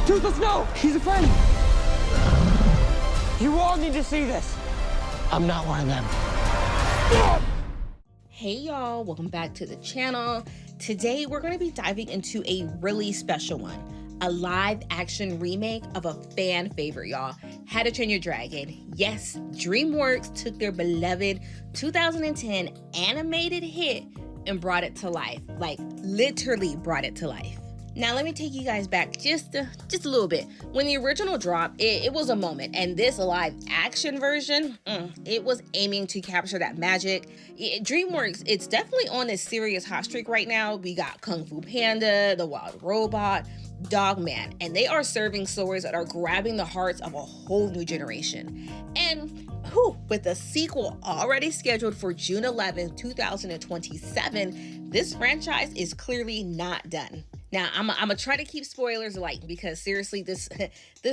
Toothless, no! He's a friend! You all need to see this. I'm not one of them. Hey y'all, welcome back to the channel. Today we're going to be diving into a really special one, a live action remake of a fan favorite, y'all, How to Train Your Dragon. Yes, DreamWorks took their beloved 2010 animated hit and brought it to life, like literally brought it to life. Now let me take you guys back just a little bit. When the original dropped, it was a moment, and this live action version, it was aiming to capture that magic. DreamWorks, it's definitely on this serious hot streak right now. We got Kung Fu Panda, The Wild Robot, Dogman, and they are serving stories that are grabbing the hearts of a whole new generation. And with the sequel already scheduled for June 11, 2027, this franchise is clearly not done. Now, I'm gonna try to keep spoilers light because seriously, this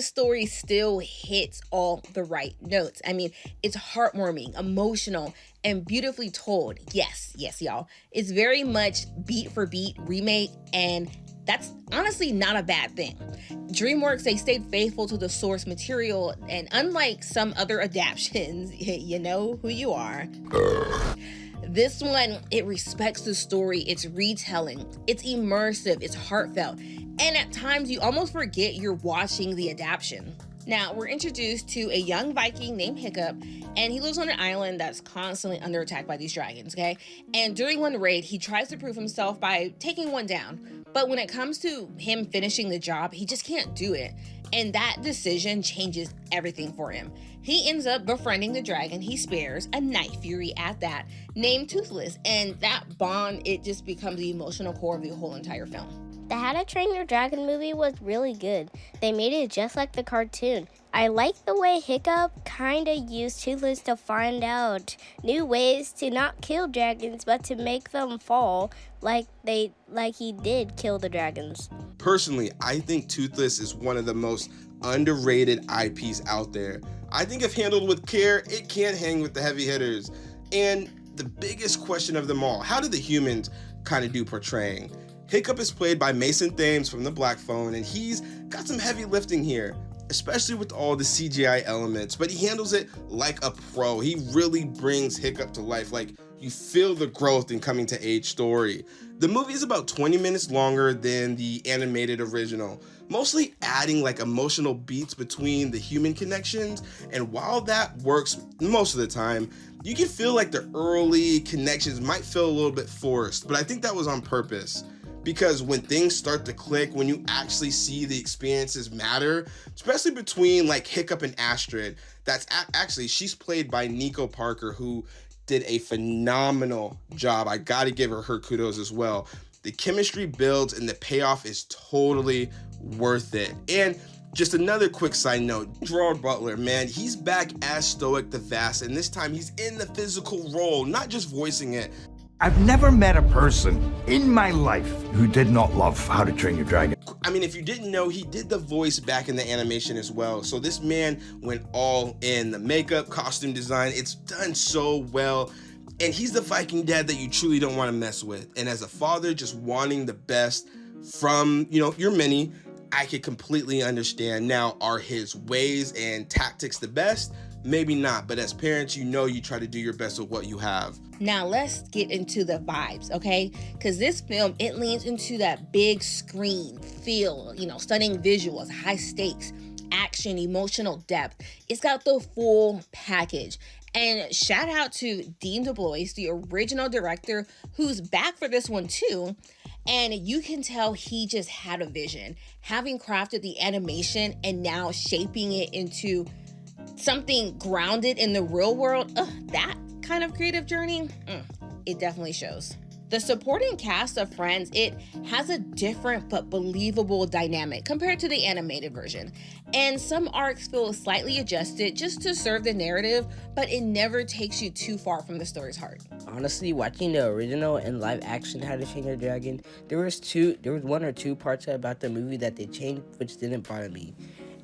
story still hits all the right notes. I mean, it's heartwarming, emotional, and beautifully told. Yes, y'all. It's very much beat for beat remake, and that's honestly not a bad thing. DreamWorks, they stayed faithful to the source material, and unlike some other adaptations, you know who you are. This one, it respects the story, it's retelling, it's immersive, it's heartfelt, and at times you almost forget you're watching the adaptation. Now, we're introduced to a young Viking named Hiccup, and he lives on an island that's constantly under attack by these dragons, okay? And during one raid, he tries to prove himself by taking one down, but when it comes to him finishing the job, he just can't do it. And that decision changes everything for him. He ends up befriending the dragon he spares, a night fury at that, named Toothless. And that bond, it just becomes the emotional core of the whole entire film. The How to Train Your Dragon movie was really good. They made it just like the cartoon. I like the way Hiccup kinda used Toothless to find out new ways to not kill dragons, but to make them fall like he did kill the dragons. Personally, I think Toothless is one of the most underrated IPs out there. I think if handled with care, it can hang with the heavy hitters. And the biggest question of them all, how do the humans kind of do portraying? Hiccup is played by Thames from The Black Phone, and he's got some heavy lifting here, especially with all the CGI elements, but he handles it like a pro. He really brings Hiccup to life, like you feel the growth and coming to age story. The movie is about 20 minutes longer than the animated original, mostly adding like emotional beats between the human connections, and while that works most of the time, you can feel like the early connections might feel a little bit forced, but I think that was on purpose. Because when things start to click, when you actually see the experiences matter, especially between like Hiccup and Astrid, that's actually, she's played by Nico Parker, who did a phenomenal job. I gotta give her kudos as well. The chemistry builds and the payoff is totally worth it. And just another quick side note, Gerard Butler, man, he's back as Stoic the Vast, and this time he's in the physical role, not just voicing it. I've never met a person in my life who did not love How to Train Your Dragon. I mean, if you didn't know, he did the voice back in the animation as well. So this man went all in. The makeup, costume design, it's done so well. And he's the Viking dad that you truly don't want to mess with. And as a father, just wanting the best from, your many, I could completely understand. Now, are his ways and tactics the best? Maybe not, but as parents, you try to do your best with what you have. Now let's get into the vibes, okay? Because this film, it leans into that big screen feel, stunning visuals, high stakes, action, emotional depth. It's got the full package. And shout out to DeBlois, the original director, who's back for this one too. And you can tell he just had a vision, having crafted the animation and now shaping it into something grounded in the real world. That kind of creative journey, it definitely shows. The supporting cast of Friends, it has a different but believable dynamic compared to the animated version. And some arcs feel slightly adjusted just to serve the narrative, but it never takes you too far from the story's heart. Honestly, watching the original and live action How to Train Your Dragon, there was one or two parts about the movie that they changed, which didn't bother me.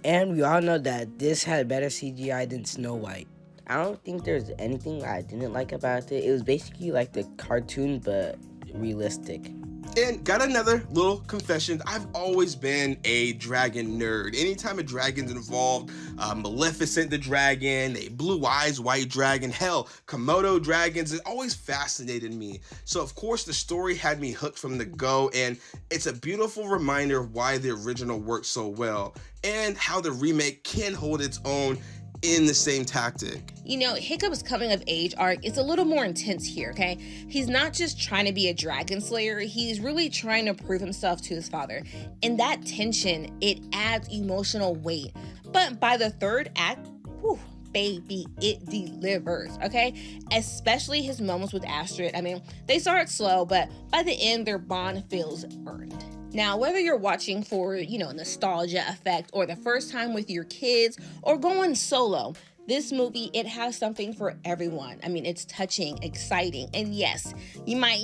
And we all know that this had better CGI than Snow White. I don't think there's anything I didn't like about it. It was basically like the cartoon, but realistic. And got another little confession. I've always been a dragon nerd. Anytime a dragon's involved, Maleficent the dragon, a blue eyes white dragon, hell, Komodo dragons, it always fascinated me. So of course the story had me hooked from the go, and it's a beautiful reminder of why the original worked so well and how the remake can hold its own in the same tactic. You know, Hiccup's coming of age arc is a little more intense here, okay? He's not just trying to be a dragon slayer, he's really trying to prove himself to his father. And that tension, it adds emotional weight. But by the third act, whew, baby, it delivers, okay? Especially his moments with Astrid. I mean, they start slow, but by the end, their bond feels earned. Now, whether you're watching for, nostalgia effect or the first time with your kids or going solo, this movie, it has something for everyone. I mean, it's touching, exciting, and yes, you might,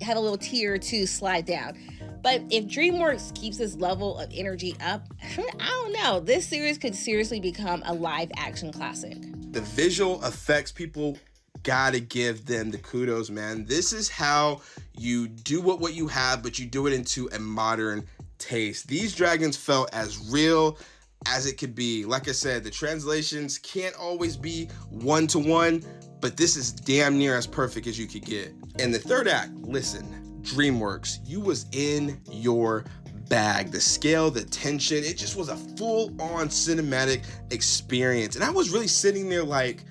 have a little tear or two slide down. But if DreamWorks keeps this level of energy up, I don't know, this series could seriously become a live action classic. The visual effects, people gotta give them the kudos, man. This is how you do what you have, but you do it into a modern taste. These dragons felt as real as it could be. Like I said, the translations can't always be one-to-one, but this is damn near as perfect as you could get. And the third act, listen, DreamWorks, you was in your bag. The scale, the tension, it just was a full-on cinematic experience. And I was really sitting there like,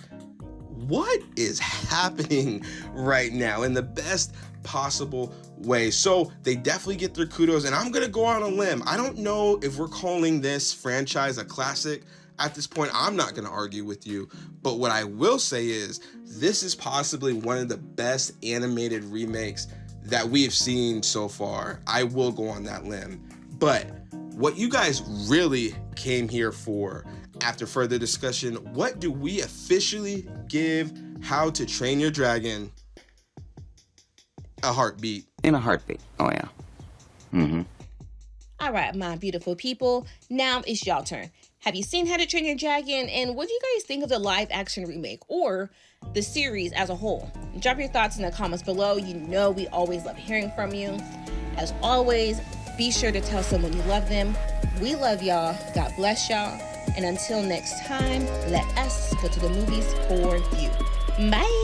what is happening right now in the best possible way? So they definitely get their kudos, and I'm gonna go on a limb. I don't know if we're calling this franchise a classic. At this point, I'm not gonna argue with you, but what I will say is this is possibly one of the best animated remakes that we have seen so far. I will go on that limb. But what you guys really came here for, after further discussion, what do we officially give How to Train Your Dragon a heartbeat? In a heartbeat. Oh, yeah. Mm-hmm. All right, my beautiful people, now it's y'all turn. Have you seen How to Train Your Dragon, and what do you guys think of the live action remake or the series as a whole? Drop your thoughts in the comments below. You know we always love hearing from you. As always, be sure to tell someone you love them. We love y'all. God bless y'all. And until next time, let us go to the movies for you. Bye.